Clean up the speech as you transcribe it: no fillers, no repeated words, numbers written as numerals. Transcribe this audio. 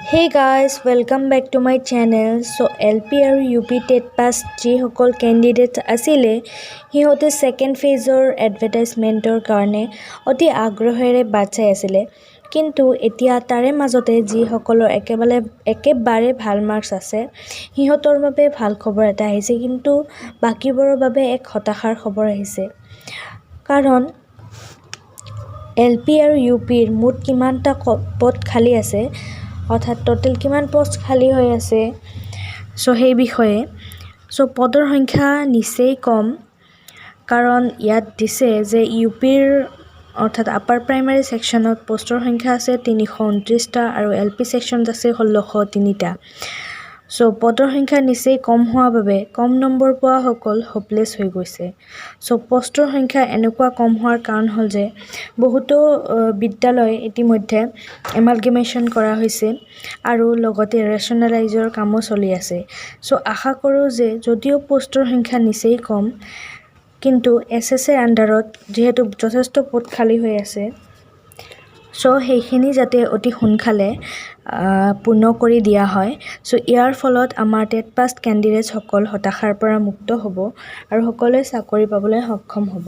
Hey guys, welcome back to my channel. So LP আৰু UP TET pass যিসকল candidates আছিলে সিহঁতে second phaseৰ advertisementৰ কাৰণে অতি আগ্ৰহেৰে বাট চাই আছিলে কিন্তু এতিয়া তাৰে মাজতে যিসকলৰ একেবাৰে ভাল মাৰ্কছ আছে সিহঁতৰ বাবে ভাল খবৰ এটা আহিছে কিন্তু বাকিবোৰৰ বাবে এক হতাশাৰ খবৰ আহিছে কাৰণ LP আৰু UPৰ মুঠ কিমানটা পদ খালী আছে অৰ্থাৎ টোটাল কিমান পোষ্ট খালী হৈ আছে সেই বিষয়ে পদৰ সংখ্যা নিচেই কম কাৰণ ইয়াত দিছে যে ইউপিৰ অৰ্থাৎ আপাৰ প্ৰাইমাৰী সেকশনত পোষ্টৰ সংখ্যা আছে 329টা আৰু এলপি সেকশনত আছে 1603টা পদৰ সংখ্যা নিচেই কম হোৱা বাবে কম নম্বৰ পোৱা সকল হোপলেছ হৈ গৈছে পোষ্টৰ সংখ্যা এনেকুৱা কম হোৱাৰ কাৰণ হ'ল যে বহুতো বিদ্যালয় ইতিমধ্যে এমালগেমেশ্যন কৰা হৈছে আৰু লগতে ৰেচনেলাইজৰ কামো চলি আছে আশা কৰোঁ যে যদিও পোষ্টৰ সংখ্যা নিচেই কম কিন্তু এছএছৰ আণ্ডাৰত যেহেতু যথেষ্ট পদ খালী হৈ আছে সেইখিনি যাতে অতি সোনকালে পূৰ্ণ কৰি দিয়া হয় ইয়াৰ ফলত আমাৰ টেট পাছ কেণ্ডিডেটসকল হতাশাৰ পৰা মুক্ত হ'ব আৰু সকলোৱে চাকৰি পাবলৈ সক্ষম হ'ব